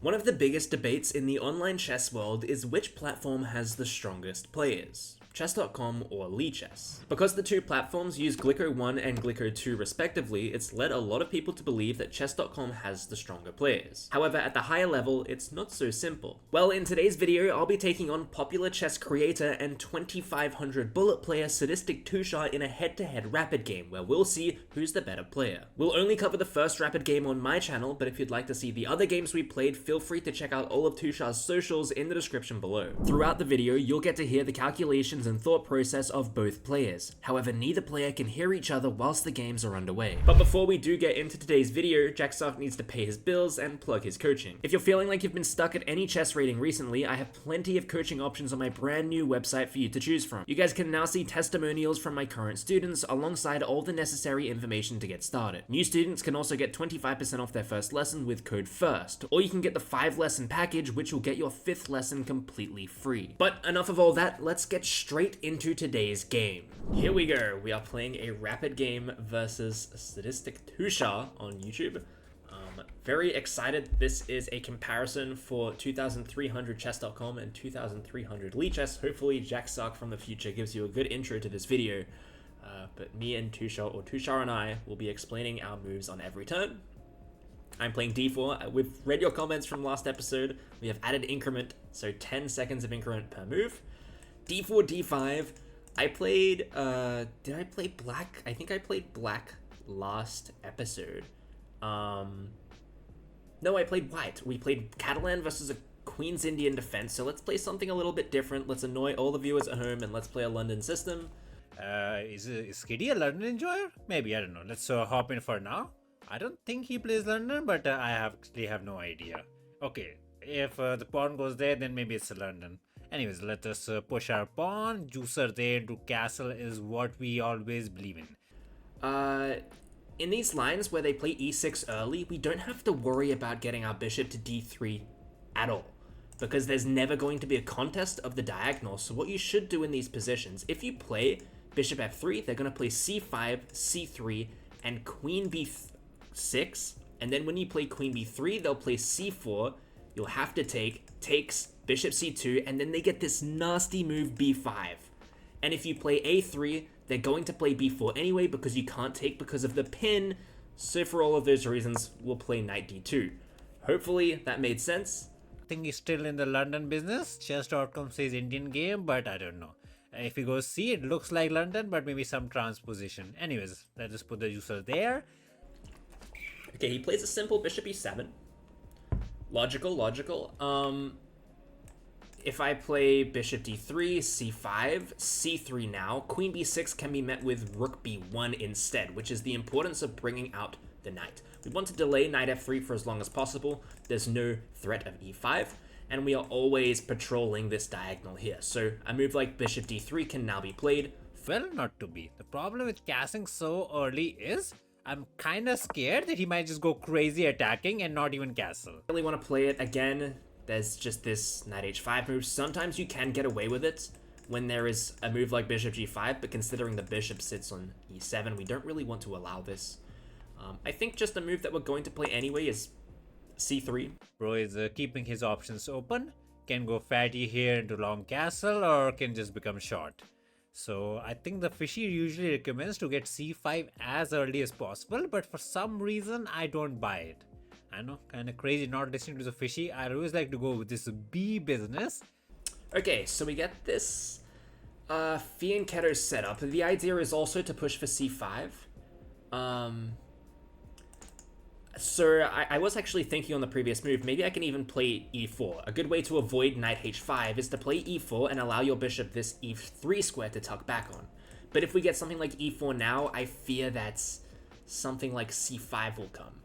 One of the biggest debates in the online chess world is which platform has the strongest players, Chess.com or Lichess. Because the two platforms use Glicko 1 and Glicko 2 respectively, it's led a lot of people to believe that Chess.com has the stronger players. However, at the higher level, it's not so simple. Well, in today's video, I'll be taking on popular chess creator and 2500 bullet player SadisticTushi in a head-to-head rapid game where we'll see who's the better player. We'll only cover the first rapid game on my channel, but if you'd like to see the other games we played, feel free to check out all of Tushar's socials in the description below. Throughout the video, you'll get to hear the calculations and thought process of both players. However, neither player can hear each other whilst the games are underway. But before we do get into today's video, Jacksark needs to pay his bills and plug his coaching. If you're feeling like you've been stuck at any chess rating recently, I have plenty of coaching options on my brand new website for you to choose from. You guys can now see testimonials from my current students alongside all the necessary information to get started. New students can also get 25% off their first lesson with code FIRST, or you can get the 5-lesson package, which will get your 5th lesson completely free. But enough of all that, let's get straight into today's game. Here we go. We are playing a rapid game versus SadisticTushi on YouTube. Very excited. This is a comparison for 2300 chess.com and 2300 Lichess. Hopefully Jacksark from the future gives you a good intro to this video. But me and Tushar, or Tushar and I, will be explaining our moves on every turn. I'm playing d4. We've read your comments from last episode. We have added increment, so 10 seconds of increment per move. d4, d5. I played, did I play black? I think I played black last episode. No, I played white. We played Catalan versus a Queen's Indian defense, so let's play something a little bit different. Let's annoy all the viewers at home and let's play a London system. Is Kitty a London enjoyer? Maybe, I don't know. Let's hop in for now. I don't think he plays London, but I actually have no idea. Okay, if the pawn goes there, then maybe it's London. Anyways, let us push our pawn. Juicer there into castle is what we always believe in. In these lines where they play e6 early, we don't have to worry about getting our bishop to d3 at all, because there's never going to be a contest of the diagonal. So what you should do in these positions, if you play bishop f3, they're going to play c5, c3, and queen b6, and then when you play queen b3, they'll play c4, you'll have to takes, bishop c2, and then they get this nasty move b5. And if you play a3, they're going to play b4 anyway because you can't take because of the pin. So for all of those reasons, we'll play knight d2. Hopefully that made sense. I think he's still in the London business. Chess.com says Indian game, but I don't know. If he goes C, it looks like London, but maybe some transposition. Anyways, let's just put the user there. Okay, he plays a simple bishop e7. Logical. If I play bishop d3, c5, c3 now, queen b6 can be met with rook b1 instead, which is the importance of bringing out the knight. We want to delay knight f3 for as long as possible. There's no threat of e5, and we are always patrolling this diagonal here. So a move like bishop d3 can now be played. Well, not to be. The problem with castling so early is I'm kind of scared that he might just go crazy attacking and not even castle. I really want to play it again. There's just this knight h5 move. Sometimes you can get away with it when there is a move like bishop g5, but considering the bishop sits on e7, we don't really want to allow this. I think just a move that we're going to play anyway is c3. Bro is keeping his options open. Can go fatty here into long castle or can just become short. So I think the fishy usually recommends to get c5 as early as possible, but for some reason I don't buy it. I know, kind of crazy not listening to the fishy. I always like to go with this B business. Okay, so we get this fianchetto setup. The idea is also to push for c5. So I was actually thinking on the previous move, maybe I can even play e4. A good way to avoid knight h5 is to play e4 and allow your bishop this e3 square to tuck back on. But if we get something like e4 now, I fear that something like c5 will come,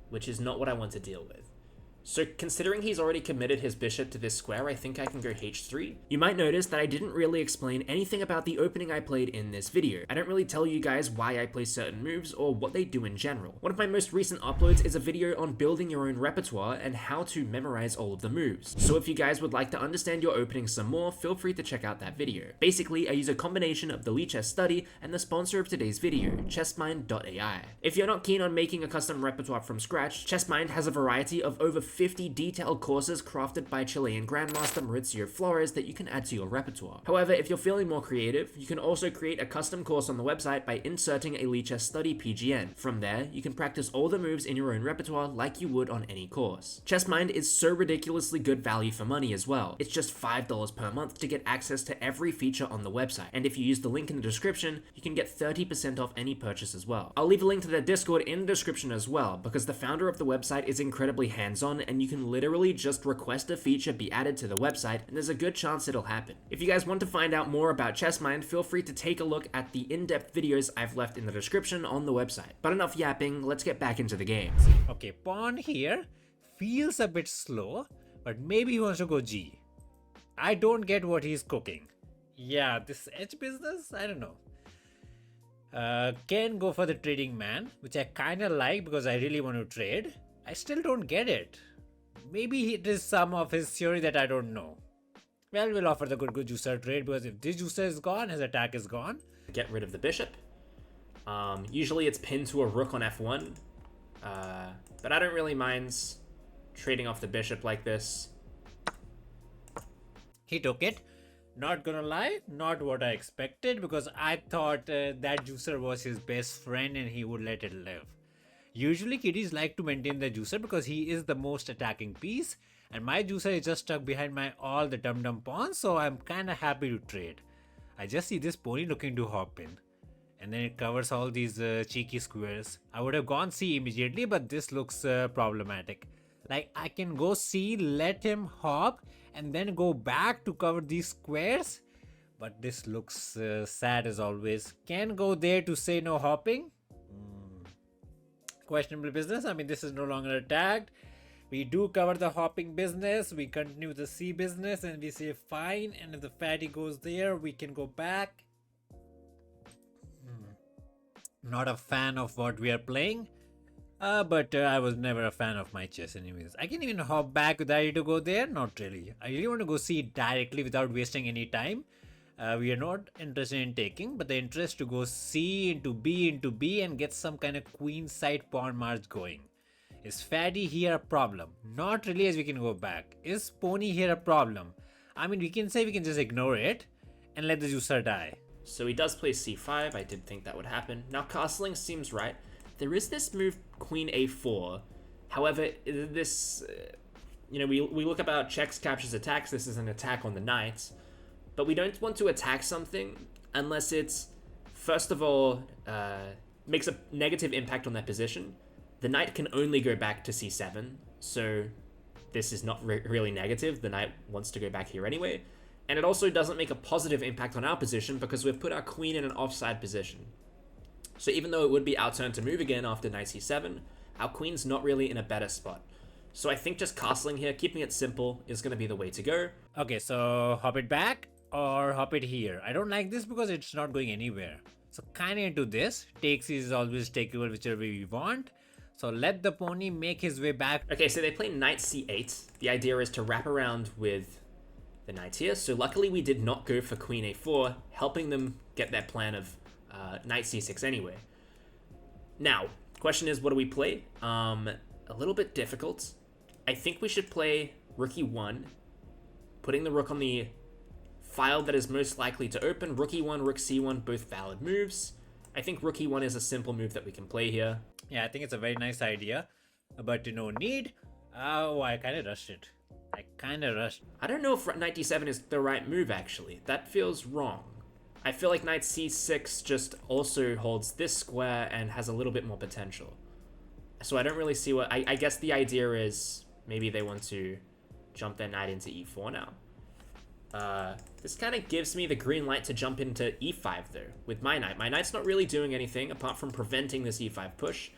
which is not what I want to deal with. So considering he's already committed his bishop to this square, I think I can go h3. You might notice that I didn't really explain anything about the opening I played in this video. I don't really tell you guys why I play certain moves or what they do in general. One of my most recent uploads is a video on building your own repertoire and how to memorize all of the moves. So if you guys would like to understand your opening some more, feel free to check out that video. Basically, I use a combination of the Lichess study and the sponsor of today's video, ChessMind.AI. If you're not keen on making a custom repertoire from scratch, ChessMind has a variety of over 50 detailed courses crafted by Chilean Grandmaster Maurizio Flores that you can add to your repertoire. However, if you're feeling more creative, you can also create a custom course on the website by inserting a Lichess study PGN. From there, you can practice all the moves in your own repertoire like you would on any course. ChessMind is so ridiculously good value for money as well. It's just $5 per month to get access to every feature on the website, and if you use the link in the description, you can get 30% off any purchase as well. I'll leave a link to their Discord in the description as well, because the founder of the website is incredibly hands-on, and you can literally just request a feature be added to the website, and there's a good chance it'll happen. If you guys want to find out more about ChessMind, feel free to take a look at the in-depth videos I've left in the description on the website. But enough yapping, let's get back into the game. Okay, pawn here feels a bit slow, but maybe he wants to go G. I don't get what he's cooking. Yeah, this H business, I don't know. Can go for the trading man, which I kind of like because I really want to trade. I still don't get it. Maybe it is some of his theory that I don't know. Well, we'll offer the good juicer trade, because if this juicer is gone, his attack is gone. Get rid of the bishop. Usually it's pinned to a rook on f1, but I don't really mind trading off the bishop like this. He took it. Not gonna lie, not what I expected, because I thought that juicer was his best friend and he would let it live. Usually kiddies like to maintain the juicer because he is the most attacking piece, and my juicer is just stuck behind my all the dum-dum pawns, so I'm kinda happy to trade. I just see this pony looking to hop in, and then it covers all these cheeky squares. I would have gone C immediately, but this looks problematic. Like, I can go C, let him hop, and then go back to cover these squares, but this looks sad as always. Can go there to say no hopping. Questionable business. I mean, this is no longer attacked. We do cover the hopping business, we continue the C business, and we say fine, and if the fatty goes there, we can go back. Not a fan of what we are playing. But I was never a fan of my chess anyways. I can even hop back with the idea to go there. Not really. I really want to go C directly without wasting any time. We are not interested in taking, but the interest to go C into B and get some kind of queen side pawn march going. Is fatty here a problem? Not really, as we can go back. Is pony here a problem? I mean, we can say we can just ignore it and let the juicer die. So he does play c5. I did think that would happen. Now castling seems right. There is this move queen a4. However, this, we look about checks, captures, attacks. This is an attack on the knight. But we don't want to attack something unless it's, first of all, makes a negative impact on their position. The knight can only go back to c7, so this is not really negative. The knight wants to go back here anyway. And it also doesn't make a positive impact on our position because we've put our queen in an offside position. So even though it would be our turn to move again after knight c7, our queen's not really in a better spot. So I think just castling here, keeping it simple, is going to be the way to go. Okay, so hop it back or hop it here. I don't like this because it's not going anywhere. So kind of into this. Takes is always takeable whichever way we want. So let the pony make his way back. Okay, so they play knight c8. The idea is to wrap around with the knight here. So luckily we did not go for queen a4, helping them get their plan of knight c6 anyway. Now, question is, what do we play? A little bit difficult. I think we should play rook e1, putting the rook on the file that is most likely to open. Rook e1, rook c1, both valid moves. I think rook e1 is a simple move that we can play here. Yeah, I think it's a very nice idea, but no need. Oh, I kind of rushed it. I don't know if knight d7 is the right move, actually. That feels wrong. I feel like knight c6 just also holds this square and has a little bit more potential. So I don't really see what... I guess the idea is maybe they want to jump their knight into e4 now. This kind of gives me the green light to jump into e5, though, with my knight. My knight's not really doing anything apart from preventing this e5 push.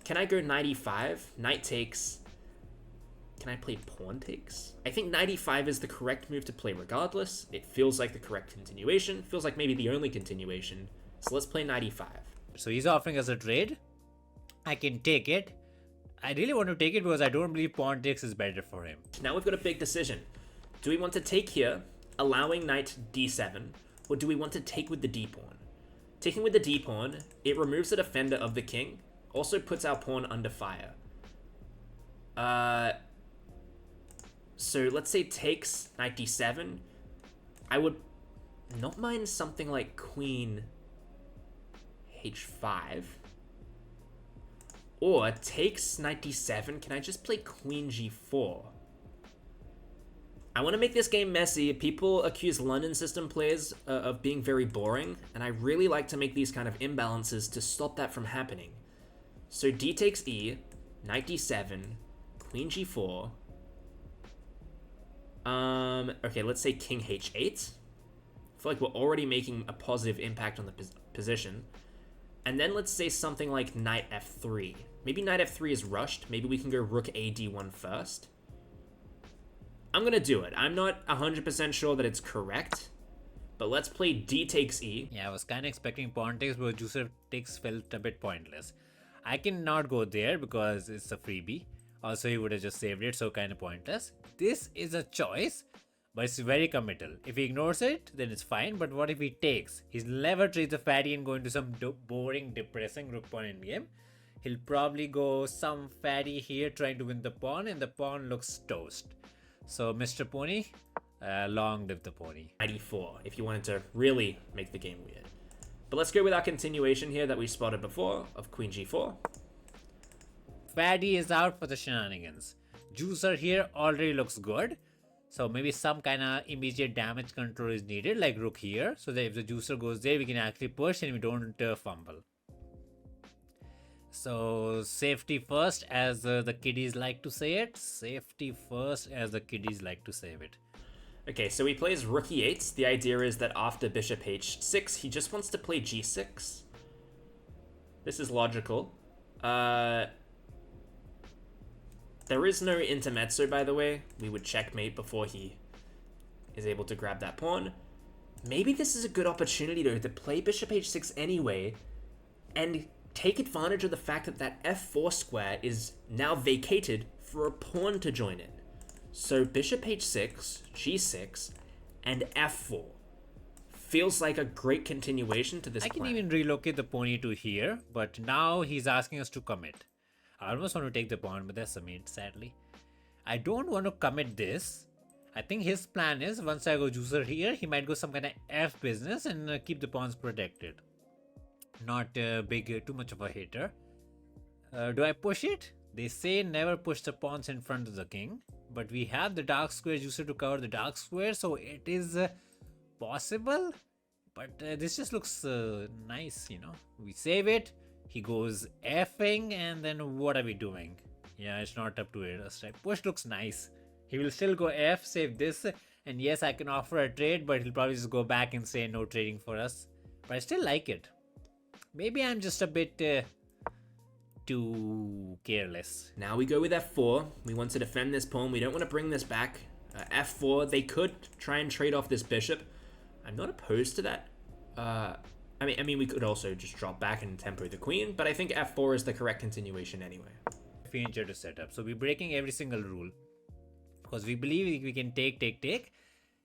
Can I go knight e5? Knight takes... Can I play pawn takes? I think knight e5 is the correct move to play regardless. It feels like the correct continuation. Feels like maybe the only continuation. So let's play knight e5. So he's offering us a trade. I can take it. I really want to take it because I don't believe pawn takes is better for him. Now we've got a big decision. Do we want to take here, allowing knight d7, or do we want to take with the d-pawn? Taking with the d-pawn, it removes the defender of the king, also puts our pawn under fire. So let's say takes knight d7. I would not mind something like queen h5. Or takes knight d7. Can I just play queen g4? I want to make this game messy. People accuse London system players of being very boring, and I really like to make these kind of imbalances to stop that from happening. So d takes e, knight d7, queen g4. Okay, let's say king h8. I feel like we're already making a positive impact on the position. And then let's say something like knight f3. Maybe knight f3 is rushed. Maybe we can go rook a d1 first. I'm gonna do it. I'm not 100% sure that it's correct, but let's play d takes e. Yeah, I was kind of expecting pawn takes, but Juicer takes felt a bit pointless. I cannot go there because it's a freebie. Also, he would have just saved it, so kind of pointless. This is a choice, but it's very committal. If he ignores it, then it's fine, but what if he takes? He'll never trade the fatty and go into some boring, depressing rook pawn endgame. He'll probably go some fatty here trying to win the pawn, and the pawn looks toast. So, Mr. Pony, long live the pony. 94, if you wanted to really make the game weird. But let's go with our continuation here that we spotted before of queen g4. Fatty is out for the shenanigans. Juicer here already looks good. So maybe some kind of immediate damage control is needed, like rook here. So that if the Juicer goes there, we can actually push and we don't fumble. So safety first, as the kiddies like to say it. Safety first, as the kiddies like to say it. Okay, so he plays rook e8. The idea is that after bishop h6, he just wants to play g6. This is logical. There is no intermezzo, by the way. We would checkmate before he is able to grab that pawn. Maybe this is a good opportunity, though, to play bishop h6 anyway and take advantage of the fact that that f4 square is now vacated for a pawn to join in. So bishop h6, g6, and f4 feels like a great continuation to this plan. I can even relocate the pony to here, but now he's asking us to commit. I almost want to take the pawn, but that's a mate, sadly. I don't want to commit this. I think his plan is, once I go Juicer here, he might go some kind of F business and keep the pawns protected. Not too much of a hater. Do I push it? They say never push the pawns in front of the king. But we have the dark square Juicer to cover the dark square, so it is possible. But this just looks nice, you know. We save it. He goes Fing, and then what are we doing? Yeah, it's not up to us, right? Push looks nice. He will still go F, save this, and yes, I can offer a trade, but he'll probably just go back and say no trading for us. But I still like it. Maybe I'm just a bit too careless. Now we go with f4. We want to defend this pawn. We don't want to bring this back. F4, they could try and trade off this bishop. I'm not opposed to that. I mean, we could also just drop back and tempo the queen, but I think f4 is the correct continuation anyway. Feature to set up. So we're breaking every single rule. Because we believe we can take.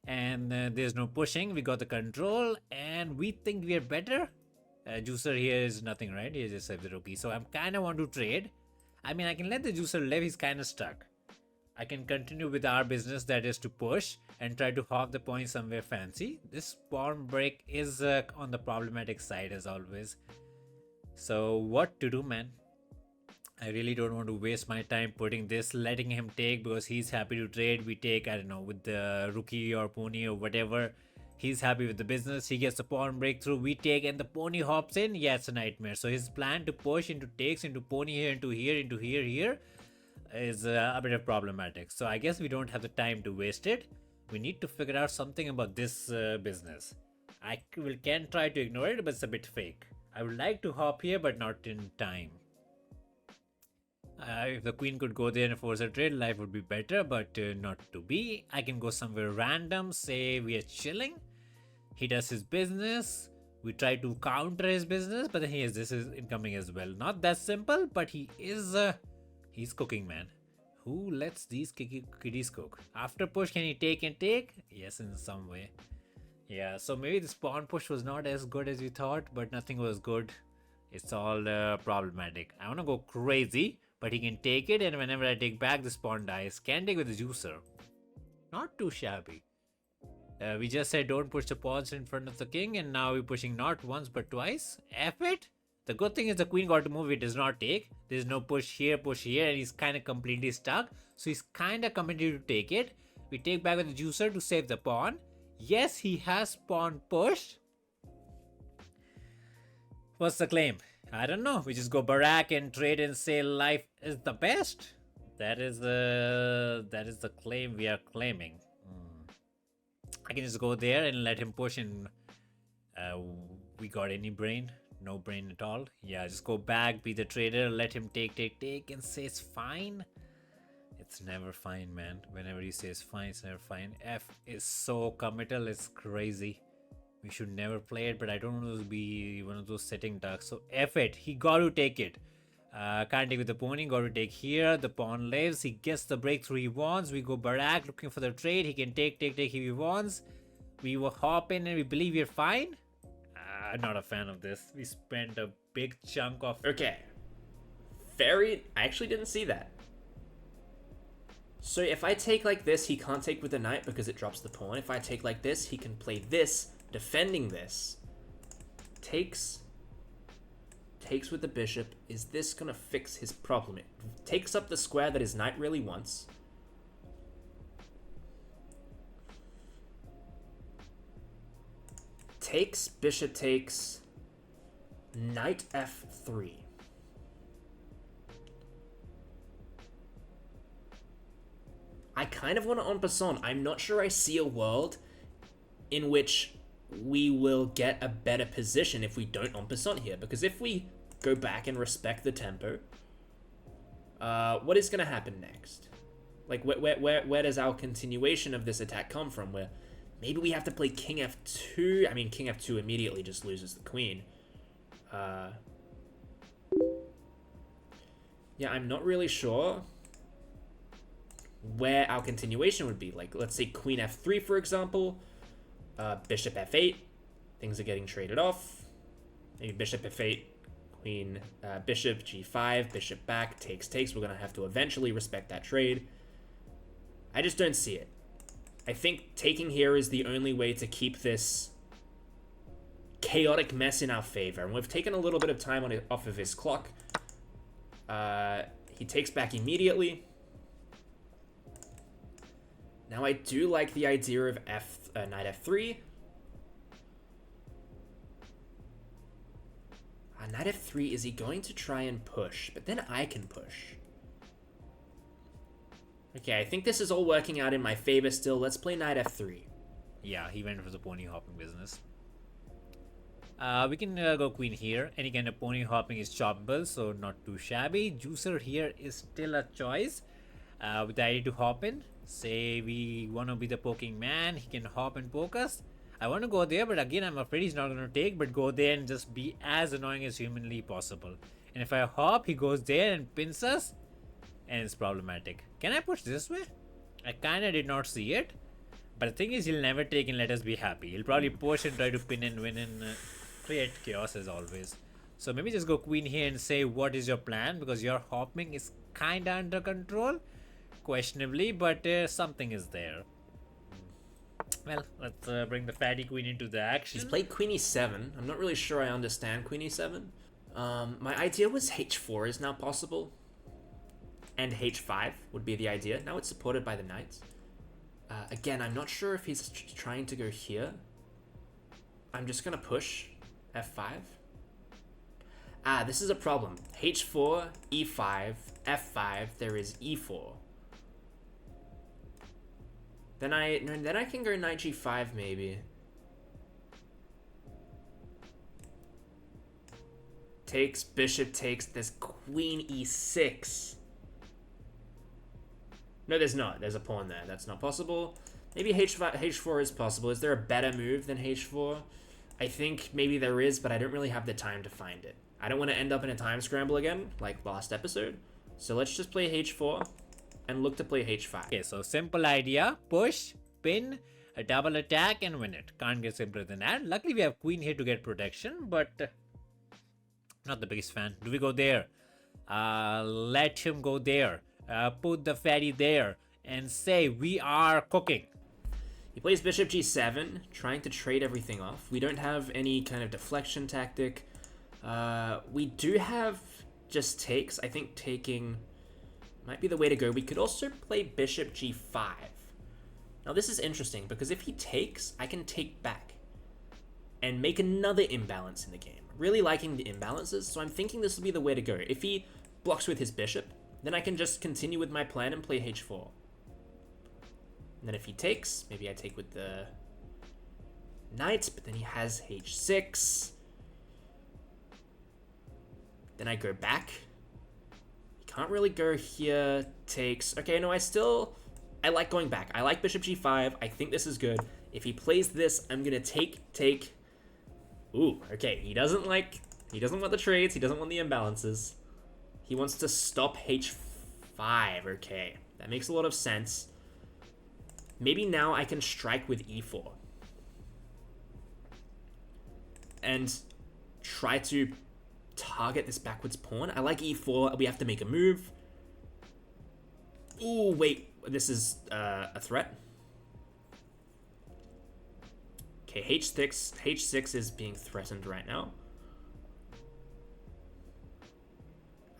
And there's no pushing. We got the control. And we think we are better. Juicer here is nothing, right? He just saved the rookie. So I'm kind of want to trade. I mean, I can let the Juicer live. He's kind of stuck. I can continue with our business, that is to push and try to hog the point somewhere fancy. This pawn break is on the problematic side as always. So what to do, man? I really don't want to waste my time putting this, letting him take because he's happy to trade. We take, I don't know, with the rookie or pony or whatever. He's happy with the business. He gets the pawn breakthrough. We take and the pony hops in. Yeah, it's a nightmare. So his plan to push into takes, into pony here, into here is a bit of problematic. So I guess we don't have the time to waste it. We need to figure out something about this business. I can try to ignore it, but it's a bit fake. I would like to hop here, but not in time. If the queen could go there and force a trade, life would be better, but not to be. I can go somewhere random, say we are chilling. He does his business. We try to counter his business, but then this is incoming as well. Not that simple, but he is... he's cooking, man. Who lets these kiddies cook? After push, can he take and take? Yes, in some way. Yeah, so maybe this pawn push was not as good as we thought, but nothing was good. It's all problematic. I want to go crazy, but he can take it, and whenever I take back, this pawn dies. Can take with the Juicer. Not too shabby. We just said don't push the pawns in front of the king, and now we're pushing not once but twice. F it. The good thing is the queen got to move, it does not take. There's no push here, and he's kind of completely stuck. So he's kind of committed to take it. We take back with the juicer to save the pawn. Yes, he has pawn pushed. What's the claim? I don't know. We just go barack and trade and say life is the best. That is the claim we are claiming. I can just go there and let him push, and we got any brain? No brain at all. Yeah, just go back, be the trader, let him take, and say it's fine. It's never fine, man. Whenever you say it's fine, it's never fine. F is so committal, it's crazy. We should never play it, but I don't want to be one of those sitting ducks. So F it. He got to take it. Can't take with the pony. Got to take here. The pawn lives. He gets the breakthrough he wants. We go barack looking for the trade. He can take if he wants. We will hop in and we believe we're fine. I'm not a fan of this. We spent a big chunk of... Okay. I actually didn't see that. So if I take like this, he can't take with the knight because it drops the pawn. If I take like this, he can play this, defending this. Takes with the bishop. Is this gonna fix his problem? It takes up the square that his knight really wants. Takes, bishop takes, knight f3. I kind of want to en passant. I'm not sure I see a world in which we will get a better position if we don't en passant here. Because if we go back and respect the tempo, what is going to happen next? Like, where does our continuation of this attack come from? Where maybe we have to play king f2. I mean, king f2 immediately just loses the queen. Yeah, I'm not really sure where our continuation would be. Like, let's say queen f3, for example. Bishop f8. Things are getting traded off. Maybe bishop f8, queen, bishop g5, bishop back, takes. We're going to have to eventually respect that trade. I just don't see it. I think taking here is the only way to keep this chaotic mess in our favor. And we've taken a little bit of time off of his clock. He takes back immediately. Now I do like the idea of knight f3. Knight f3, is he going to try and push? But then I can push. Okay, I think this is all working out in my favor still. Let's play knight f3. Yeah, he went for the pony hopping business. We can go queen here. Any kind of pony hopping is choppable, so not too shabby. Juicer here is still a choice. With the idea to hop in. Say we want to be the poking man. He can hop and poke us. I want to go there, but again, I'm afraid he's not going to take. But go there and just be as annoying as humanly possible. And if I hop, he goes there and pins us. And it's problematic. Can I push this way? I kind of did not see it. But the thing is, he'll never take and let us be happy. He'll probably push and try to pin and win and create chaos as always. So maybe just go queen here and say, what is your plan? Because your hopping is kind of under control. Questionably, but something is there. Well, let's bring the fatty queen into the action. He's played queen e7. I'm not really sure I understand queen e7. My idea was h4 is now possible. And h5 would be the idea. Now it's supported by the knights. Again, I'm not sure if he's trying to go here. I'm just going to push f5. This is a problem. h4, e5, f5, there is e4. Then I can go knight g5 maybe. Takes, bishop takes, there's queen e6. No, there's not. There's a pawn there. That's not possible. Maybe h4 is possible. Is there a better move than h4? I think maybe there is, but I don't really have the time to find it. I don't want to end up in a time scramble again, like last episode. So let's just play h4 and look to play h5. Okay, so simple idea. Push, pin, a double attack, and win it. Can't get simpler than that. Luckily, we have queen here to get protection, but not the biggest fan. Do we go there? Let him go there. Put the fatty there. and say we are cooking. He plays bishop g7, trying to trade everything off. We don't have any kind of deflection tactic. We do have just takes. I think taking might be the way to go. We could also play bishop g5. Now this is interesting because if he takes, I can take back and make another imbalance in the game. Really liking the imbalances, so I'm thinking this will be the way to go. If he blocks with his bishop, then I can just continue with my plan and play h4. And then if he takes, maybe I take with the knight, but then he has h6. Then I go back. He can't really go here, takes. Okay, no, I like going back. I like bishop g5. I think this is good. If he plays this, I'm gonna take. Ooh, okay. He doesn't want the trades. He doesn't want the imbalances. He wants to stop h5. Okay, that makes a lot of sense. Maybe now I can strike with e4 and try to target this backwards pawn. I like e4. We have to make a move. Ooh, wait. This is a threat. Okay, h6 is being threatened right now.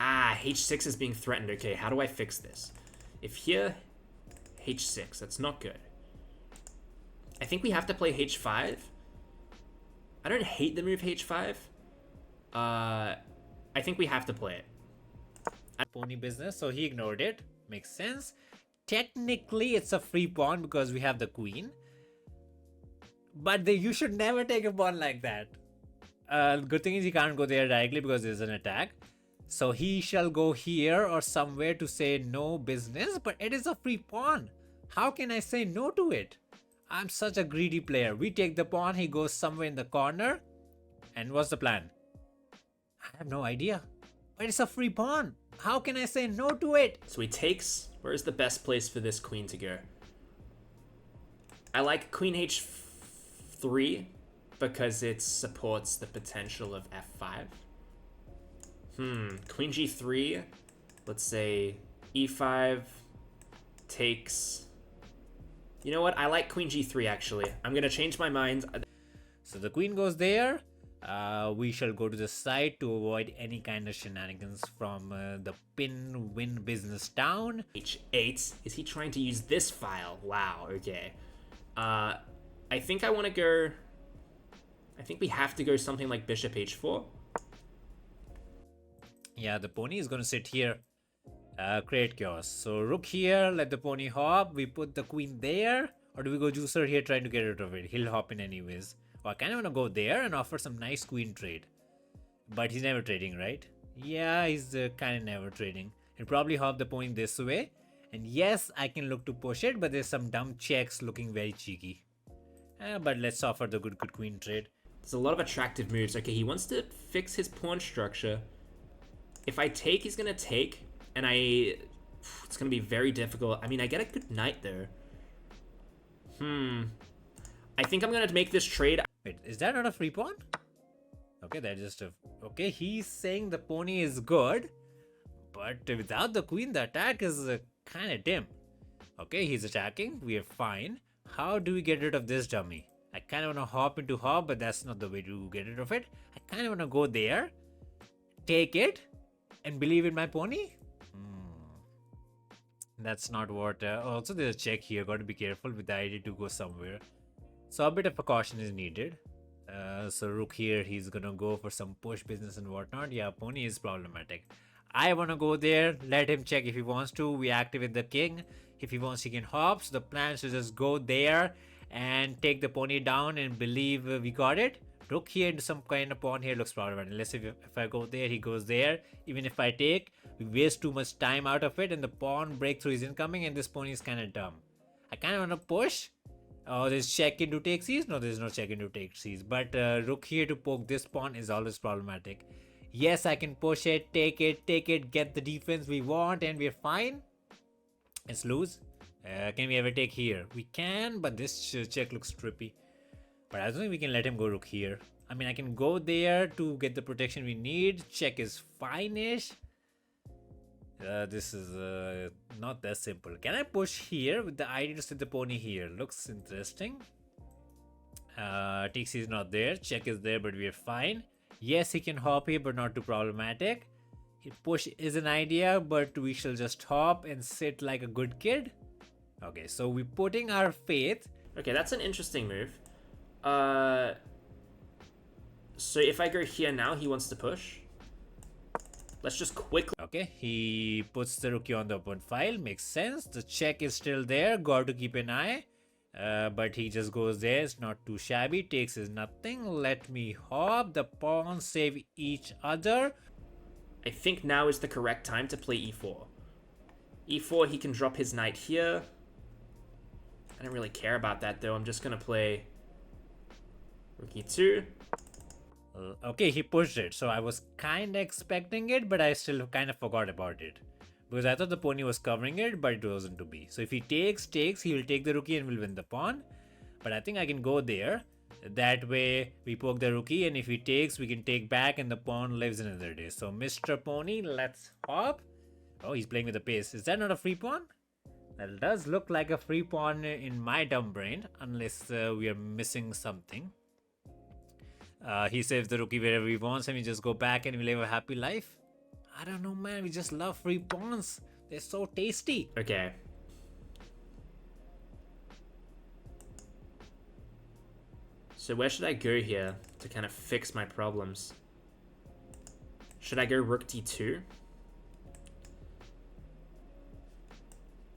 Ah, h6 is being threatened. Okay, how do I fix this? If here, h6, that's not good. I think we have to play h5. I don't hate the move h5. I think we have to play it. Pony business, so he ignored it. Makes sense. Technically, it's a free pawn because we have the queen. But you should never take a pawn like that. Good thing is he can't go there directly because there's an attack. So he shall go here or somewhere to say no business, but it is a free pawn. How can I say no to it? I'm such a greedy player. We take the pawn, he goes somewhere in the corner. And what's the plan? I have no idea. But it's a free pawn. How can I say no to it? So he takes. Where's the best place for this queen to go? I like queen h3 because it supports the potential of f5. Queen g3. Let's say e5 takes. You know what? I like queen g3 actually. I'm going to change my mind. So the queen goes there. We shall go to the side to avoid any kind of shenanigans from the win business down. h8. Is he trying to use this file? Wow, okay. I think I want to go. I think we have to go something like bishop h4. Yeah, the pony is going to sit here. Create chaos. So rook here, let the pony hop. We put the queen there. Or do we go juicer here trying to get rid of it? He'll hop in anyways. Well, I kind of want to go there and offer some nice queen trade. But he's never trading, right? Yeah, he's kind of never trading. He'll probably hop the pony this way. And yes, I can look to push it, but there's some dumb checks looking very cheeky. But let's offer the good queen trade. There's a lot of attractive moves. Okay, he wants to fix his pawn structure. If I take, he's going to take. And it's going to be very difficult. I mean, I get a good knight there. I think I'm going to make this trade. Wait, is that not a free pawn? Okay, that's just a... Okay, he's saying the pony is good. But without the queen, the attack is kind of dim. Okay, he's attacking. We are fine. How do we get rid of this dummy? I kind of want to hop into hop, but that's not the way to get rid of it. I kind of want to go there. Take it. And believe in my pony? That's not what... also, there's a check here. Got to be careful with the idea to go somewhere. So a bit of precaution is needed. So rook here, he's gonna go for some push business and whatnot. Yeah, pony is problematic. I want to go there, let him check if he wants to. We activate the king. If he wants, he can hop. So the plan is to just go there and take the pony down and believe we got it. Rook here into some kind of pawn here looks problematic. Unless if I go there, he goes there. Even if I take, we waste too much time out of it and the pawn breakthrough is incoming and this pony is kind of dumb. I kind of want to push. Oh, there's check into take sees. No, there's no check into take sees. But rook here to poke this pawn is always problematic. Yes, I can push it, take it, get the defense we want, and we're fine. Let's lose. Can we ever take here? We can, but this check looks trippy. But I don't think we can let him go rook here. I mean, I can go there to get the protection we need. Check is fine-ish. This is not that simple. Can I push here with the idea to sit the pony here? Looks interesting. TC is not there. Check is there, but we are fine. Yes, he can hop here, but not too problematic. Push is an idea, but we shall just hop and sit like a good kid. Okay, so we're putting our faith. Okay, that's an interesting move. So if I go here now, he wants to push. Let's just quickly... Okay, he puts the rookie on the open file. Makes sense. The check is still there. Got to keep an eye. But he just goes there. It's not too shabby. Takes is nothing. Let me hop. The pawns save each other. I think now is the correct time to play e4. e4, he can drop his knight here. I don't really care about that though. I'm just gonna play rook e2. Okay, he pushed it. So I was kind of expecting it, but I still kind of forgot about it. Because I thought the pony was covering it, but it wasn't to be. So if he takes, he will take the rookie and will win the pawn. But I think I can go there. That way we poke the rookie, and if he takes, we can take back and the pawn lives another day. So Mr. Pony, let's hop. Oh, he's playing with the pace. Is that not a free pawn? That does look like a free pawn in my dumb brain, unless we are missing something. He saves the rookie wherever he wants and we just go back and we live a happy life. I don't know, man. We just love free pawns. They're so tasty. Okay. So where should I go here to kind of fix my problems? Should I go rook d2?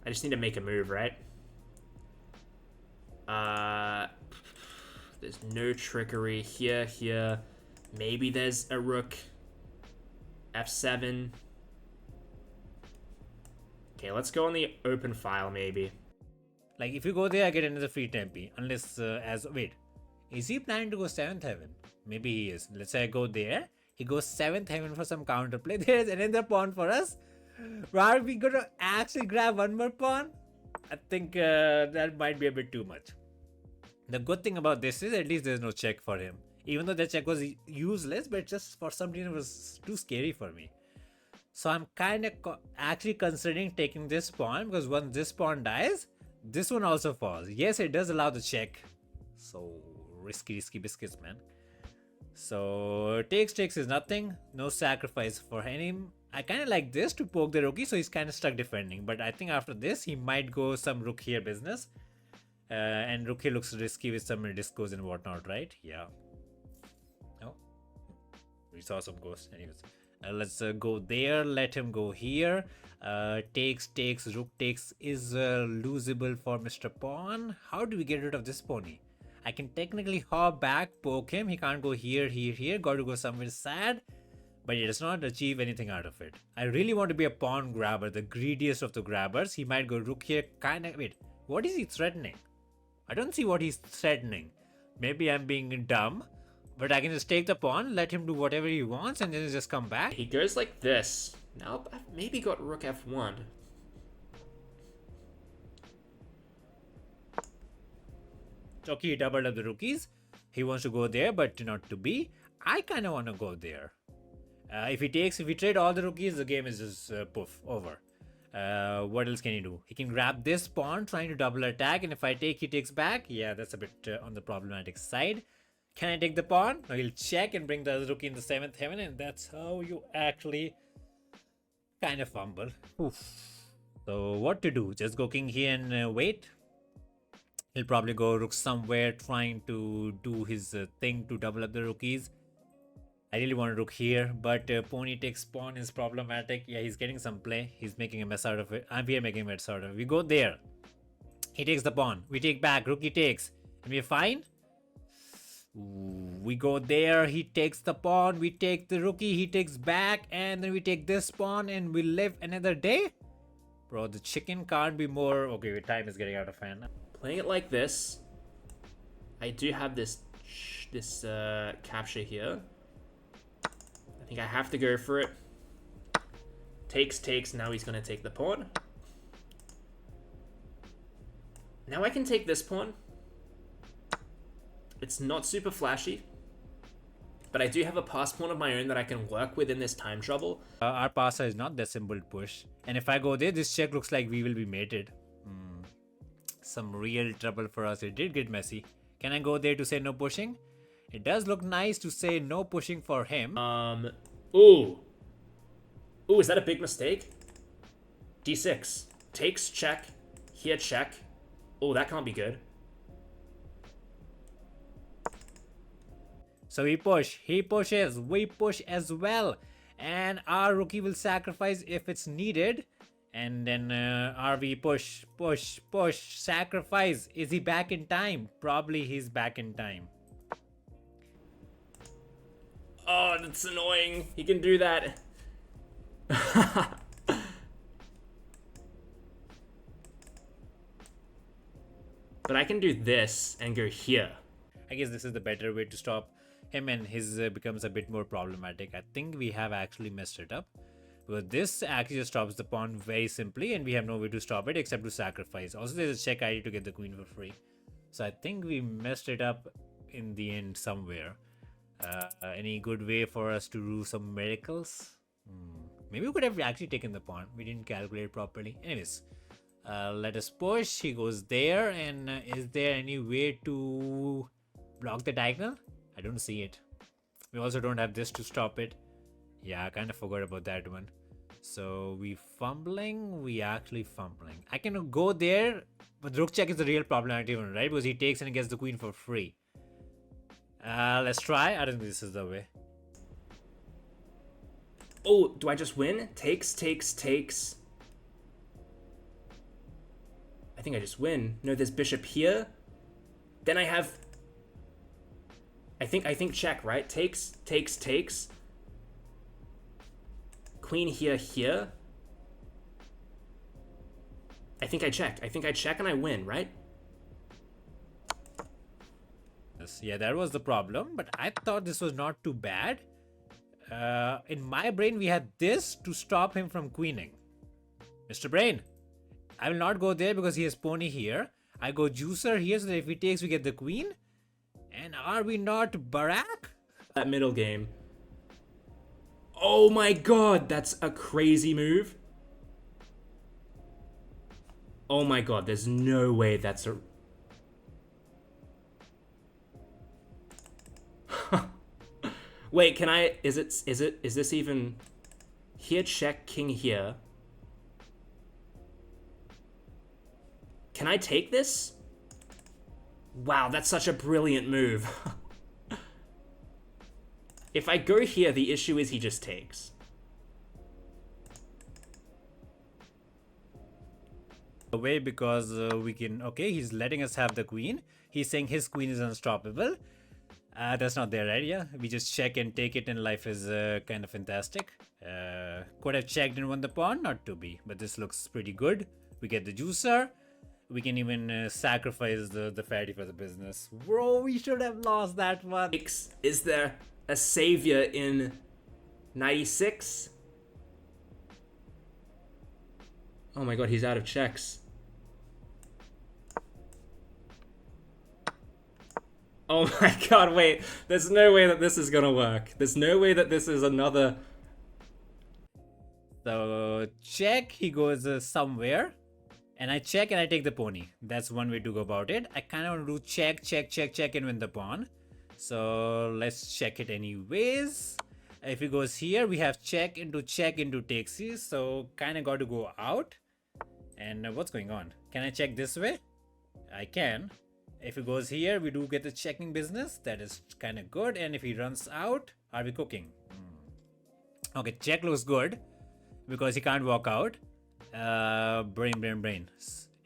I just need to make a move, right? There's no trickery here. Maybe there's a rook f7. Okay, let's go on the open file, maybe. Like, if you go there, I get another free tempi. Unless, wait. Is he planning to go 7th heaven? Maybe he is. Let's say I go there. He goes 7th heaven for some counterplay. There's another pawn for us. Are we gonna actually grab one more pawn? I think that might be a bit too much. The good thing about this is at least there's no check for him. Even though the check was useless, but just for some reason it was too scary for me. So I'm kind of actually considering taking this pawn, because once this pawn dies, this one also falls. Yes, it does allow the check. So risky biscuits, man. So takes is nothing. No sacrifice for him. I kind of like this to poke the rookie, so he's kind of stuck defending. But I think after this, he might go some rook here business. And rook here looks risky with some discos and whatnot, right? Yeah. Oh, we saw some ghosts. Anyways, let's go there. Let him go here. Takes, rook takes is losable for Mr. Pawn. How do we get rid of this pony? I can technically hop back, poke him. He can't go here. Got to go somewhere sad. But he does not achieve anything out of it. I really want to be a pawn grabber, the greediest of the grabbers. He might go rook here, wait, what is he threatening? I don't see what he's threatening. Maybe I'm being dumb, but I can just take the pawn, let him do whatever he wants, and then just come back. He goes like this. Now I've maybe got rook f1. Okay, he doubled up the rookies. He wants to go there, but not to be. I kind of want to go there. If he trade all the rookies, the game is just poof, over. What else can he do? He can grab this pawn, trying to double attack, and if I take, he takes back. Yeah, that's a bit on the problematic side. Can I take the pawn? No, he'll check and bring the other rookie in the 7th heaven, and that's how you actually kind of fumble. Oof. So what to do? Just go king here and wait. He'll probably go rook somewhere, trying to do his thing to double up the rookies. I really want to rook here, but pony takes pawn is problematic. Yeah, he's getting some play. He's making a mess out of it. I'm here making a mess out of it. We go there. He takes the pawn. We take back. Rookie takes. And we're fine. Ooh, we go there. He takes the pawn. We take the rookie. He takes back. And then we take this pawn and we live another day. Bro, the chicken can't be more... Okay, time is getting out of hand. Playing it like this. I do have this capture here. I think I have to go for it. Takes. Now he's going to take the pawn. Now I can take this pawn. It's not super flashy. But I do have a pass pawn of my own that I can work with in this time trouble. Our passer is not that simple to push. And if I go there, this check looks like we will be mated. Some real trouble for us. It did get messy. Can I go there to say no pushing? It does look nice to say no pushing for him. Ooh. Ooh, is that a big mistake? D6. Takes, check. Here, check. Oh, that can't be good. So we push. He pushes. We push as well. And our rookie will sacrifice if it's needed. And then RV push, push, push, sacrifice. Is he back in time? Probably he's back in time. Oh, that's annoying. He can do that. But I can do this and go here. I guess this is the better way to stop him, and his becomes a bit more problematic. I think we have actually messed it up. But this actually just stops the pawn very simply, and we have no way to stop it except to sacrifice. Also, there's a check ID to get the queen for free. So I think we messed it up in the end somewhere. Any good way for us to do some miracles? Maybe we could have actually taken the pawn. We didn't calculate properly. Anyways, let us push. He goes there. And is there any way to block the diagonal? I don't see it. We also don't have this to stop it. Yeah, I kind of forgot about that one. So we fumbling. We actually fumbling. I can go there, but rook check is the real problematic one, right? Because he takes and gets the queen for free. Let's try. I don't think this is the way. Oh, do I just win? Takes, takes, takes. I think I just win. No, there's bishop here. Then I have... I think check, right? Takes, takes, takes. Queen here, here. I think I check. I think I check and I win, right? Yeah, that was the problem, but I thought this was not too bad. In my brain, we had this to stop him from queening. Mr. Brain, I will not go there because he has pony here. I go juicer here so that if he takes, we get the queen. And are we not Barack? That middle game. Oh my god, that's a crazy move. Oh my god, there's no way that's a... Wait, can I... Is this even... Here, check, king here. Can I take this? Wow, that's such a brilliant move. If I go here, the issue is he just takes. Away because we can... Okay, he's letting us have the queen. He's saying his queen is unstoppable. That's not their idea. We just check and take it and life is kind of fantastic. Could have checked and won the pawn, not to be. But this looks pretty good. We get the juicer. We can even sacrifice the fatty for the business. Bro, we should have lost that one. Is there a savior in 96? Oh my god, he's out of checks. Oh my god, wait. There's no way that this is gonna work. There's no way that this is another... So, check, he goes somewhere. And I check and I take the pony. That's one way to go about it. I kind of want to do check, check, check, check and win the pawn. So, let's check it anyways. If he goes here, we have check into takesies. So, kind of got to go out. And what's going on? Can I check this way? I can. If he goes here, we do get the checking business. That is kind of good. And if he runs out, are we cooking? Okay, check looks good. Because he can't walk out. Brain.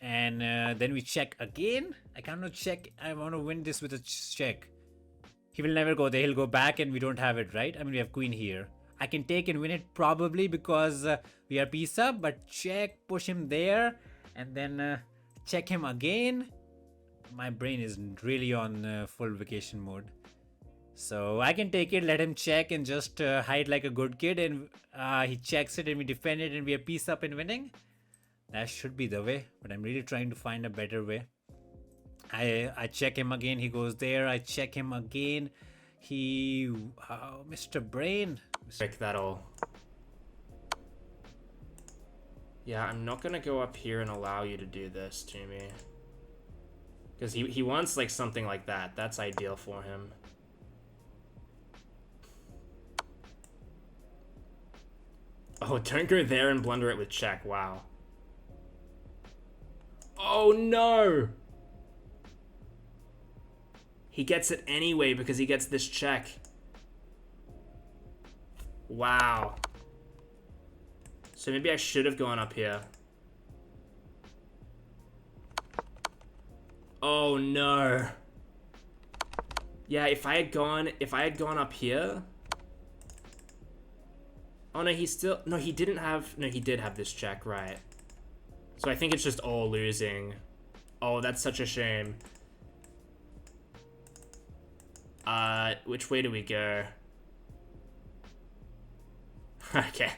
And then we check again. I cannot check. I want to win this with a check. He will never go there. He'll go back and we don't have it, right? I mean, we have queen here. I can take and win it probably because we are piece up. But check, push him there. And then check him again. My brain is really on full vacation mode. So I can take it, let him check and just hide like a good kid. And he checks it and we defend it and we are piece up in winning. That should be the way. But I'm really trying to find a better way. I check him again. He goes there. I check him again. Mr. Brain. Pick that all. Yeah, I'm not gonna go up here and allow you to do this to me. Because he wants like something like that. That's ideal for him. Oh, don't go there and blunder it with check. Wow. Oh no! He gets it anyway because he gets this check. Wow. So maybe I should have gone up here. Oh no. Yeah, if I had gone up here. Oh no, he did have this check, right. So I think it's just all losing. Oh, that's such a shame. Which way do we go? Okay.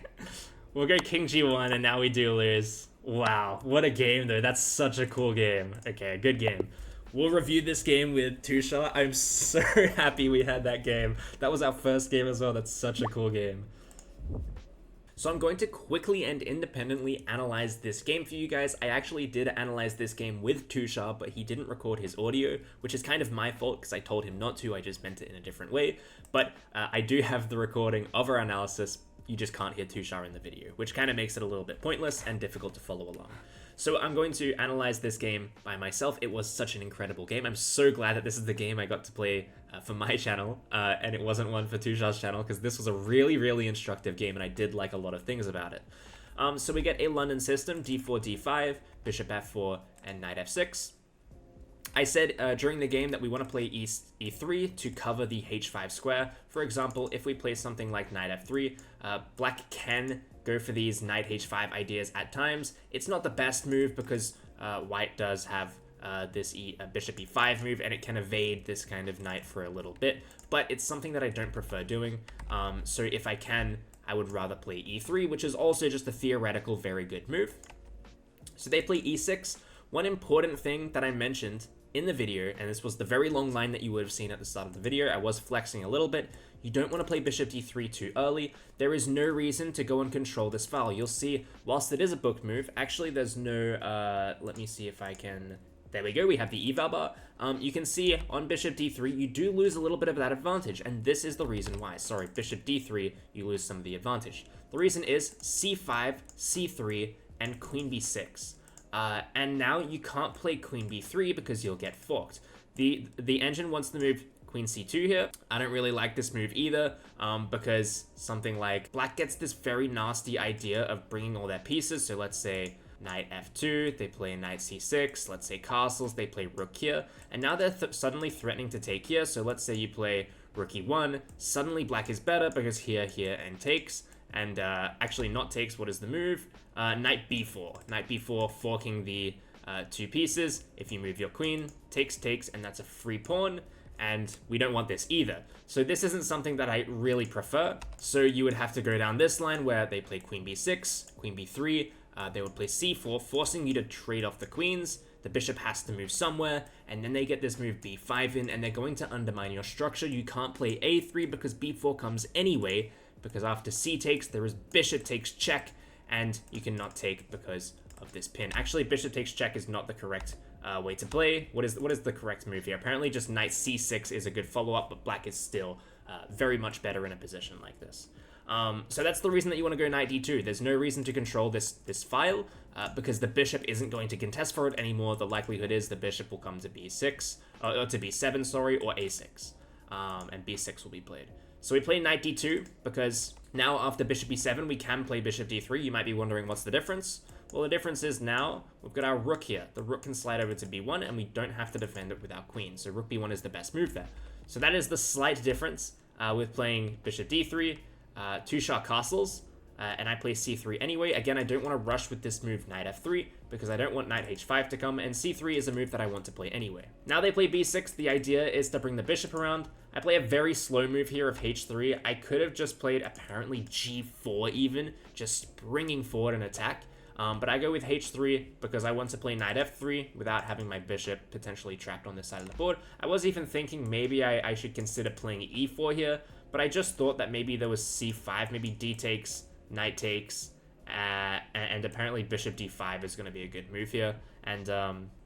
We'll go King G1 and now we do lose. Wow, what a game though. That's such a cool game. Okay, good game. We'll review this game with Tushar. I'm so happy we had that game. That was our first game as well. That's such a cool game. So I'm going to quickly and independently analyze this game for you guys. I actually did analyze this game with Tushar, but he didn't record his audio, which is kind of my fault because I told him not to. I just meant it in a different way. But I do have the recording of our analysis. You just can't hear Tushar in the video, which kind of makes it a little bit pointless and difficult to follow along. So I'm going to analyze this game by myself. It was such an incredible game. I'm so glad that this is the game I got to play for my channel, and it wasn't one for Tushar's channel, because this was a really, really instructive game, and I did like a lot of things about it. So we get a London system, d4, d5, bishop f4, and knight f6. I said during the game that we want to play e3 to cover the h5 square. For example, if we play something like knight f3, black can go for these knight h5 ideas at times. It's not the best move because white does have this bishop e5 move, and it can evade this kind of knight for a little bit, but it's something that I don't prefer doing. So if I can, I would rather play e3, which is also just a theoretical very good move. So they play e6. One important thing that I mentioned in the video, and this was the very long line that you would have seen at the start of the video, I was flexing a little bit. You don't want to play bishop d3 too early. There is no reason to go and control this file. You'll see, whilst it is a book move, actually there's no, let me see if I can, there we go, we have the eval bar. You can see on bishop d3, you do lose a little bit of that advantage, and this is the reason why. Sorry, bishop d3, you lose some of the advantage. The reason is c5, c3, and queen b6. And now you can't play queen b3 because you'll get forked. The engine wants to move queen c2 here. I don't really like this move either, because something like black gets this very nasty idea of bringing all their pieces. So let's say knight f2, they play knight c6, let's say castles, they play rook here, and now they're suddenly threatening to take here. So let's say you play rook e1, suddenly black is better because here, and takes, and actually not takes, what is the move? Knight b4. Knight b4, forking the two pieces. If you move your queen, takes, and that's a free pawn, and we don't want this either. So this isn't something that I really prefer. So you would have to go down this line where they play queen b6, queen b3, they would play c4, forcing you to trade off the queens. The bishop has to move somewhere, and then they get this move b5 in, and they're going to undermine your structure. You can't play a3 because b4 comes anyway, because after c takes, there is bishop takes check, and you cannot take because of this pin. Actually, bishop takes check is not the correct way to play. What is the correct move here? Apparently just knight c6 is a good follow-up, but black is still very much better in a position like this. So that's the reason that you want to go knight d2. There's no reason to control this file, because the bishop isn't going to contest for it anymore. The likelihood is the bishop will come to b6, or to b7, sorry, or a6, and b6 will be played. So we play knight d2 because now after bishop e7, we can play bishop d3. You might be wondering what's the difference. Well, the difference is now we've got our rook here. The rook can slide over to b1, and we don't have to defend it with our queen. So rook b1 is the best move there. So that is the slight difference with playing bishop d3, Tushar castles, and I play c3 anyway. Again, I don't want to rush with this move knight f3 because I don't want knight h5 to come, and c3 is a move that I want to play anyway. Now they play b6. The idea is to bring the bishop around. I play a very slow move here of h3. I could have just played apparently g4 even, just springing forward an attack. But I go with h3 because I want to play knight f3 without having my bishop potentially trapped on this side of the board. I was even thinking maybe I should consider playing e4 here, but I just thought that maybe there was c5, maybe d takes, knight takes, and apparently bishop d5 is going to be a good move here. And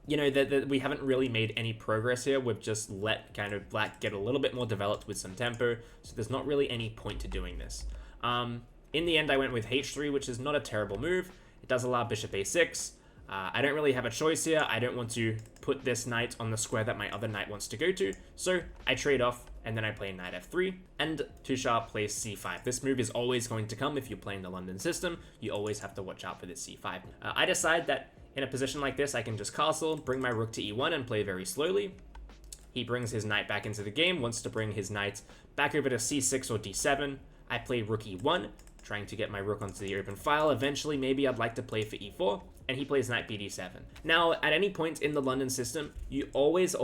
we haven't really made any progress here. We've just let kind of black get a little bit more developed with some tempo, so there's not really any point to doing this. In the end, I went with h3, which is not a terrible move. It does allow bishop a6. I don't really have a choice here. I don't want to put this knight on the square that my other knight wants to go to, so I trade off, and then I play knight f3, and Tushar plays c5. This move is always going to come if you're playing the London system. You always have to watch out for this c5. I decide that in a position like this, I can just castle, bring my rook to e1, and play very slowly. He brings his knight back into the game, wants to bring his knight back over to c6 or d7. I play rook e1, trying to get my rook onto the open file. Eventually, maybe I'd like to play for e4, and he plays knight bd7. Now, at any point in the London system, you always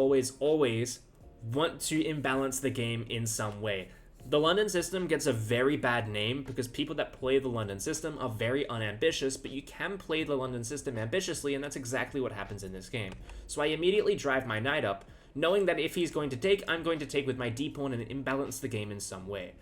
want to imbalance the game in some way. The London system gets a very bad name because people that play the London system are very unambitious, but you can play the London system ambitiously, and that's exactly what happens in this game. So I immediately drive my knight up, knowing that if he's going to take, I'm going to take with my d-pawn and imbalance the game in some way.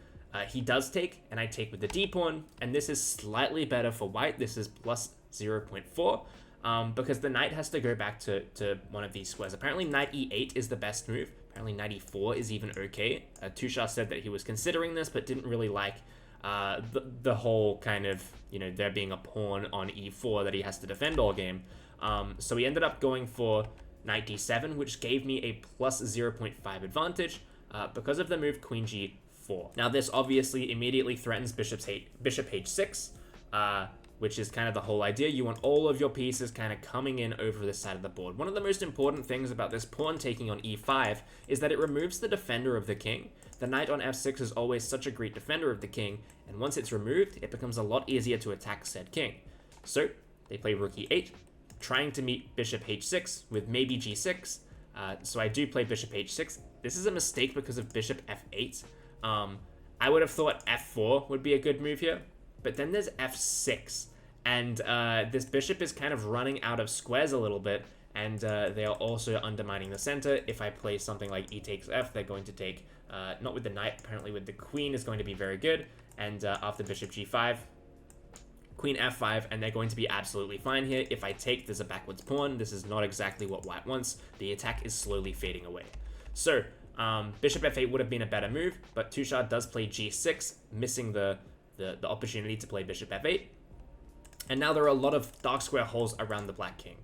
He does take, and I take with the d-pawn, and this is slightly better for white. This is plus 0.4, because the knight has to go back to one of these squares. Apparently knight e8 is the best move. Apparently knight e4 is even okay. Tushar said that he was considering this, but didn't really like the whole kind of, there being a pawn on e4 that he has to defend all game. So he ended up going for knight d7, which gave me a plus 0.5 advantage because of the move queen g4. Now this obviously immediately threatens bishop h6, which is kind of the whole idea. You want all of your pieces kind of coming in over this side of the board. One of the most important things about this pawn taking on e5 is that it removes the defender of the king. The knight on f6 is always such a great defender of the king, and once it's removed, it becomes a lot easier to attack said king. So they play rook e8, trying to meet bishop h6 with maybe g6. So I do play bishop h6. This is a mistake because of bishop f8. I would have thought f4 would be a good move here, but then there's f6, and this bishop is kind of running out of squares a little bit, and they are also undermining the center. If I play something like e takes f, they're going to take, not with the knight, apparently with the queen is going to be very good, and after bishop g5, queen f5, and they're going to be absolutely fine here. If I take, there's a backwards pawn. This is not exactly what white wants. The attack is slowly fading away. So bishop f8 would have been a better move, but Tushar does play g6, missing the opportunity to play bishop f8. And now there are a lot of dark square holes around the black king.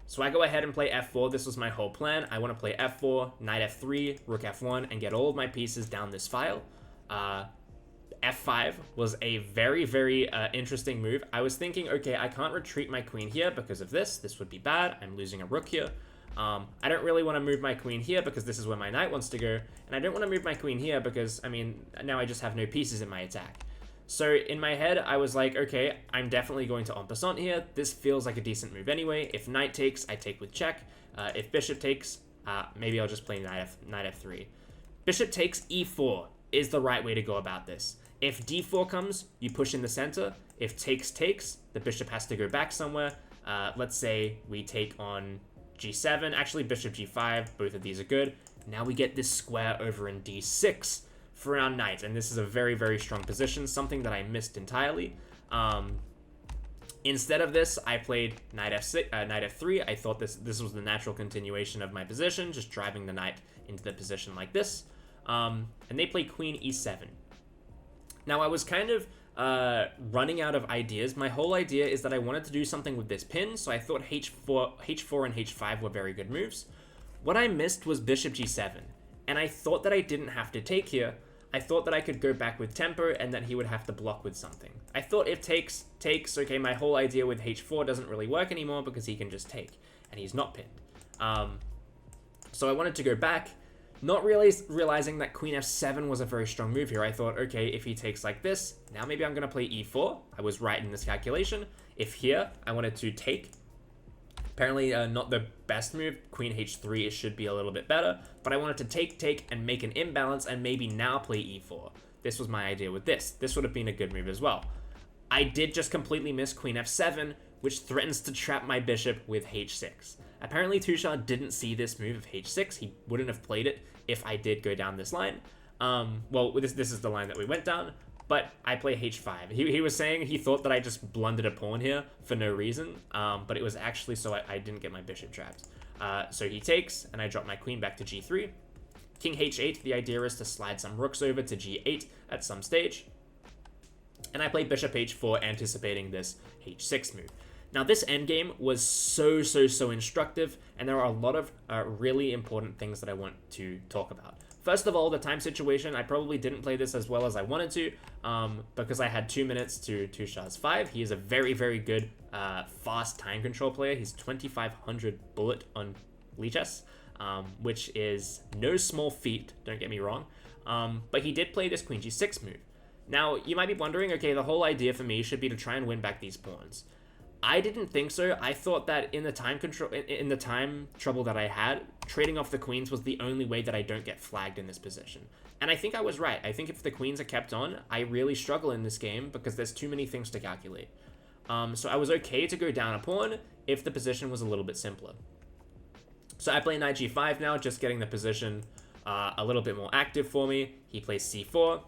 So I go ahead and play f4. This was my whole plan. I want to play f4, knight f3, rook f1, and get all of my pieces down this file. f5 was a very, very interesting move. I was thinking, okay, I can't retreat my queen here because of this. This would be bad. I'm losing a rook here. I don't really want to move my queen here because this is where my knight wants to go, and I don't want to move my queen here because, now I just have no pieces in my attack. So in my head, I was like, okay, I'm definitely going to en passant here. This feels like a decent move anyway. If knight takes, I take with check. If bishop takes, maybe I'll just play knight f3. Bishop takes e4 is the right way to go about this. If d4 comes, you push in the center. If takes, the bishop has to go back somewhere. Let's say we take on g7, actually bishop g5, both of these are good. Now we get this square over in d6 for our knight, and this is a very, very strong position, something that I missed entirely. Instead of this, I played knight f3. I thought this was the natural continuation of my position, just driving the knight into the position like this. And they play queen e7. Now I was kind of running out of ideas. My whole idea is that I wanted to do something with this pin, so I thought h4 and h5 were very good moves. What I missed was bishop g7, and I thought that I didn't have to take here. I thought that I could go back with tempo and that he would have to block with something. I thought if takes, okay, my whole idea with h4 doesn't really work anymore because he can just take, and he's not pinned. So I wanted to go back, not really realizing that queen f7 was a very strong move here. I thought, okay, if he takes like this, now maybe I'm going to play e4. I was right in this calculation. If here, I wanted to take. Apparently not the best move. Queen h3 it should be a little bit better, but I wanted to take, and make an imbalance and maybe now play e4. This was my idea with this. This would have been a good move as well. I did just completely miss queen f7, which threatens to trap my bishop with h6. Apparently Tushar didn't see this move of h6. He wouldn't have played it if I did go down this line. Well, this is the line that we went down, but I play h5. He was saying he thought that I just blundered a pawn here for no reason, but it was actually so I didn't get my bishop trapped. So he takes, and I drop my queen back to g3. King h8, the idea is to slide some rooks over to g8 at some stage. And I play bishop h4, anticipating this h6 move. Now, this endgame was so instructive, and there are a lot of really important things that I want to talk about. First of all, the time situation. I probably didn't play this as well as I wanted to, because I had 2 minutes to Tushar's 5. He is a very good fast time control player. He's 2500 bullet on Lichess, which is no small feat, don't get me wrong. But he did play this queen g6 move. Now, you might be wondering, okay, the whole idea for me should be to try and win back these pawns. I didn't think so. I thought that in the time trouble that I had, trading off the queens was the only way that I don't get flagged in this position. And I think I was right. I think if the queens are kept on, I really struggle in this game because there's too many things to calculate. So I was okay to go down a pawn if the position was a little bit simpler. So I play knight g5 now, just getting the position a little bit more active for me. He plays c4.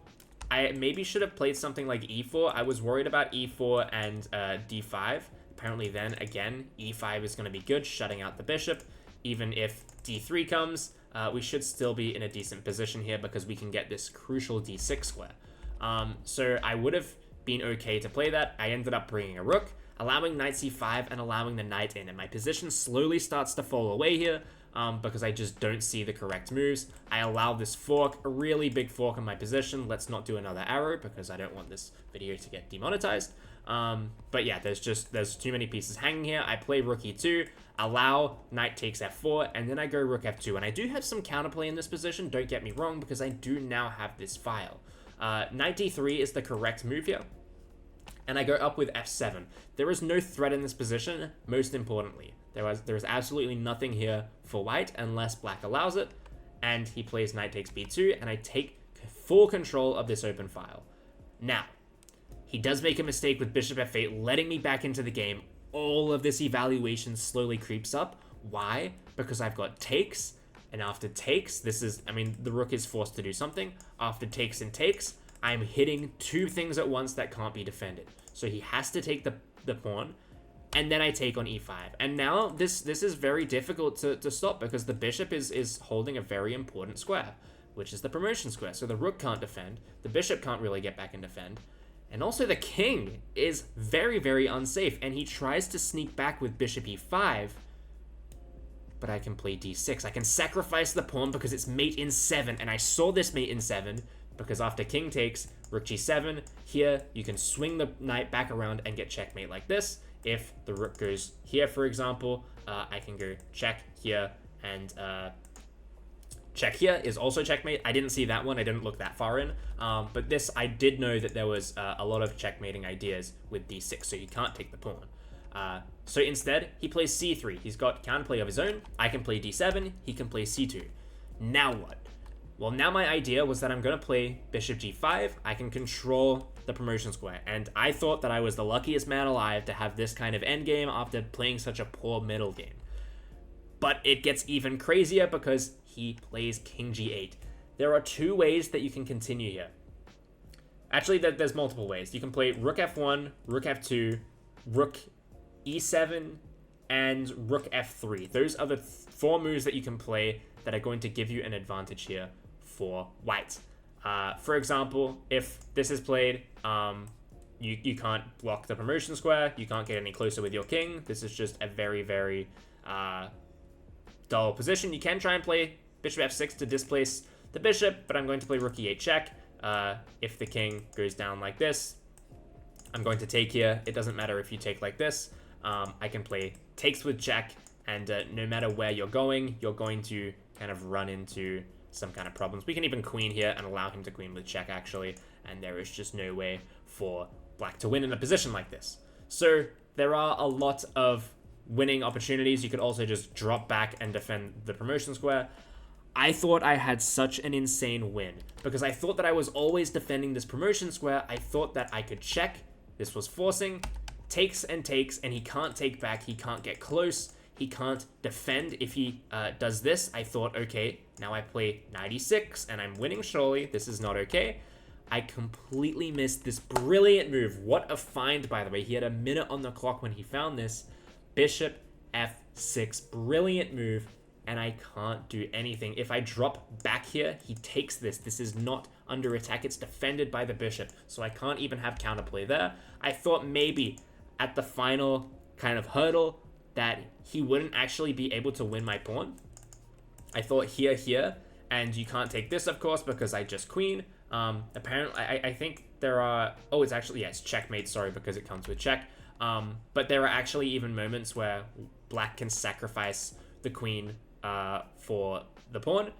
I maybe should have played something like e4. I was worried about e4 and d5. Apparently then, again, e5 is going to be good, shutting out the bishop. Even if d3 comes, we should still be in a decent position here because we can get this crucial d6 square. So I would have been okay to play that. I ended up bringing a rook, allowing knight c5 and allowing the knight in. And my position slowly starts to fall away here because I just don't see the correct moves. I allow this fork, a really big fork in my position. Let's not do another arrow because I don't want this video to get demonetized. But yeah, there's too many pieces hanging here. I play rook e2, allow knight takes f4, and then I go rook f2. And I do have some counterplay in this position, don't get me wrong, because I do now have this file. Knight d3 is the correct move here. And I go up with f7. There is no threat in this position, most importantly. There is absolutely nothing here for white unless black allows it. And he plays knight takes b2, and I take full control of this open file. Now, he does make a mistake with bishop f8, letting me back into the game. All of this evaluation slowly creeps up. Why? Because I've got takes, and after takes, the rook is forced to do something. After takes and takes, I'm hitting two things at once that can't be defended. So he has to take the pawn, and then I take on e5. And now this is very difficult to stop because the bishop is holding a very important square, which is the promotion square. So the rook can't defend, the bishop can't really get back and defend. And also the king is very unsafe, and he tries to sneak back with bishop e5, but I can play d6. I can sacrifice the pawn because it's mate in 7, and I saw this mate in 7 because after king takes, rook g7, here you can swing the knight back around and get checkmate like this. If the rook goes here, for example, I can go check here, and check here is also checkmate. I didn't see that one. I didn't look that far in. But this, I did know that there was a lot of checkmating ideas with d6, so you can't take the pawn. So instead, he plays c3. He's got counterplay of his own. I can play d7. He can play c2. Now what? Well, now my idea was that I'm going to play bishop g5. I can control the promotion square. And I thought that I was the luckiest man alive to have this kind of endgame after playing such a poor middle game. But it gets even crazier because he plays king g8. There are two ways that you can continue here. Actually, there's multiple ways. You can play rook f1, rook f2, rook e7, and rook f3. Those are the four moves that you can play that are going to give you an advantage here for white. For example, if this is played, you can't block the promotion square. You can't get any closer with your king. This is just a very dull position. You can try and play bishop f6 to displace the bishop, but I'm going to play rook e8 check. If the king goes down like this, I'm going to take here. It doesn't matter if you take like this. I can play takes with check, and no matter where you're going to kind of run into some kind of problems. We can even queen here and allow him to queen with check, actually, and there is just no way for black to win in a position like this. So there are a lot of winning opportunities. You could also just drop back and defend the promotion square. I thought I had such an insane win because I thought that I was always defending this promotion square. I thought that I could check This was forcing, takes, and he can't take back, he can't get close, he can't defend. If he does this, I thought, okay, now I play knight e6, and I'm winning surely. This is not okay. I completely missed this brilliant move. What a find, by the way. He had a minute on the clock when he found this. Bishop f6, brilliant move, and I can't do anything. If I drop back here, he takes this. This is not under attack. It's defended by the bishop, so I can't even have counterplay there. I thought maybe at the final kind of hurdle that he wouldn't actually be able to win my pawn. I thought here, and you can't take this, of course, because I just queen. Apparently, I think there are... Oh, it's actually... Yeah, it's checkmate, sorry, because it comes with check. But there are actually even moments where black can sacrifice the queen for the pawn,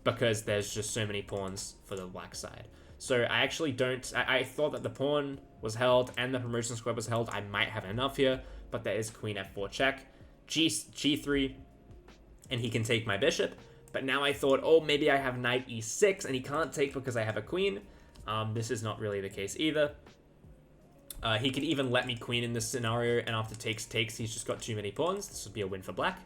because there's just so many pawns for the black side. So I actually don't... I thought that the pawn was held and the promotion square was held. I might have enough here, but there is queen f4 check, g3, and he can take my bishop. But now I thought, oh, maybe I have knight e6, and he can't take because I have a queen. This is not really the case either. He could even let me queen in this scenario, and after takes, he's just got too many pawns. This would be a win for black.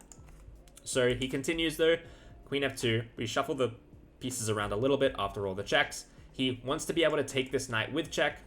So he continues though, queen f2. We shuffle the pieces around a little bit after all the checks. He wants to be able to take this knight with check.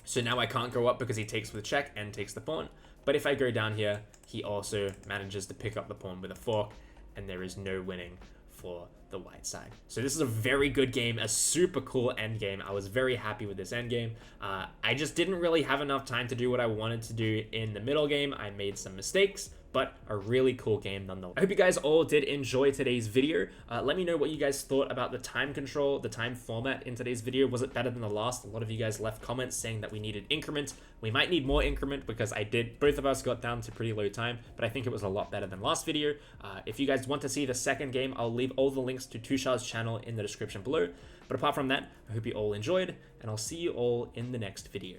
So now I can't go up because he takes with check and takes the pawn. But if I go down here, he also manages to pick up the pawn with a fork, and there is no winning for the white side. So this is a very good game, a super cool endgame. I was very happy with this endgame. I just didn't really have enough time to do what I wanted to do in the middle game. I made some mistakes, but a really cool game nonetheless. I hope you guys all did enjoy today's video. Let me know what you guys thought about the time control, the time format in today's video. Was it better than the last? A lot of you guys left comments saying that we needed increment. We might need more increment because both of us got down to pretty low time, but I think it was a lot better than last video. If you guys want to see the second game, I'll leave all the links to Tushar's channel in the description below. But apart from that, I hope you all enjoyed, and I'll see you all in the next video.